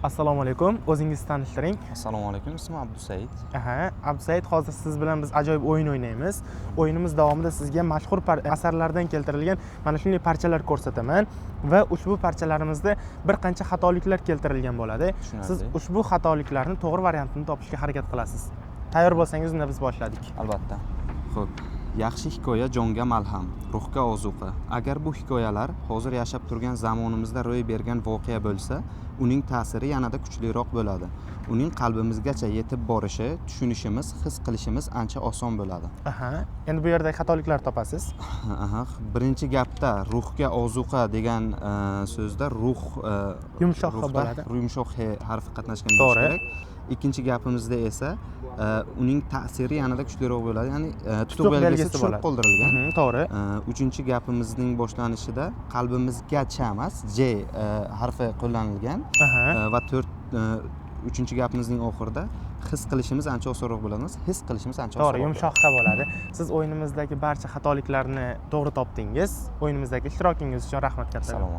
Assalomu alaykum. O'zingizni tanishtiring. Assalomu alaykum. Ismim Abdusaid. Abdusaid, hozir siz bilan biz ajoyib o'yin o'ynaymiz. O'yinimiz davomida sizga mashhur asarlardan keltirilgan mana shunday parchalar ko'rsataman va ushbu parchalarimizda bir qancha xatoliklar keltirilgan bo'ladi. Siz ushbu xatoliklarni to'g'ri variantini topishga harakat qilasiz. Tayyor bo'lsangiz, unda biz boshladik. Albatta. Xo'p. Yaxshi hikoya jonga malham, ruhga ozuqa. Agar bu hikoyalar hozir yashab turgan zamonimizda ro'y bergan voqea bo'lsa, uning ta'siri yanada kuchliroq bo'ladi. Uning qalbimizgacha yetib borishi, tushunishimiz, his qilishimiz ancha oson bo'ladi. Endi bu yerda xatoliklar topasiz. Birinchi gapda ruhga ozuqa degan so'zda ruh yumshoq bo'ladi. Yumshoq he harfi qatnashgan bo'lishi kerak. Ikkinchi gapimizda esa uning ta'siri yanada kuchliroq bo'ladi. Ya'ni tutuq belgisi tushirib qoldirilgan. To'g'ri. Uchinchi gapimizning boshlanishida qalbimizgacha emas, J harfi qo'llanilgan va uchinchi gapimizning oxirida his qilishimiz ancha osonroq bo'ladi. His qilishimiz ancha osonroq. To'g'ri, yumshoqqa bo'ladi. Siz o'yinimizdagi barcha xatoliklarni to'g'ri topdingiz. O'yinimizdagi ishtirokingiz uchun rahmat katta. Salom.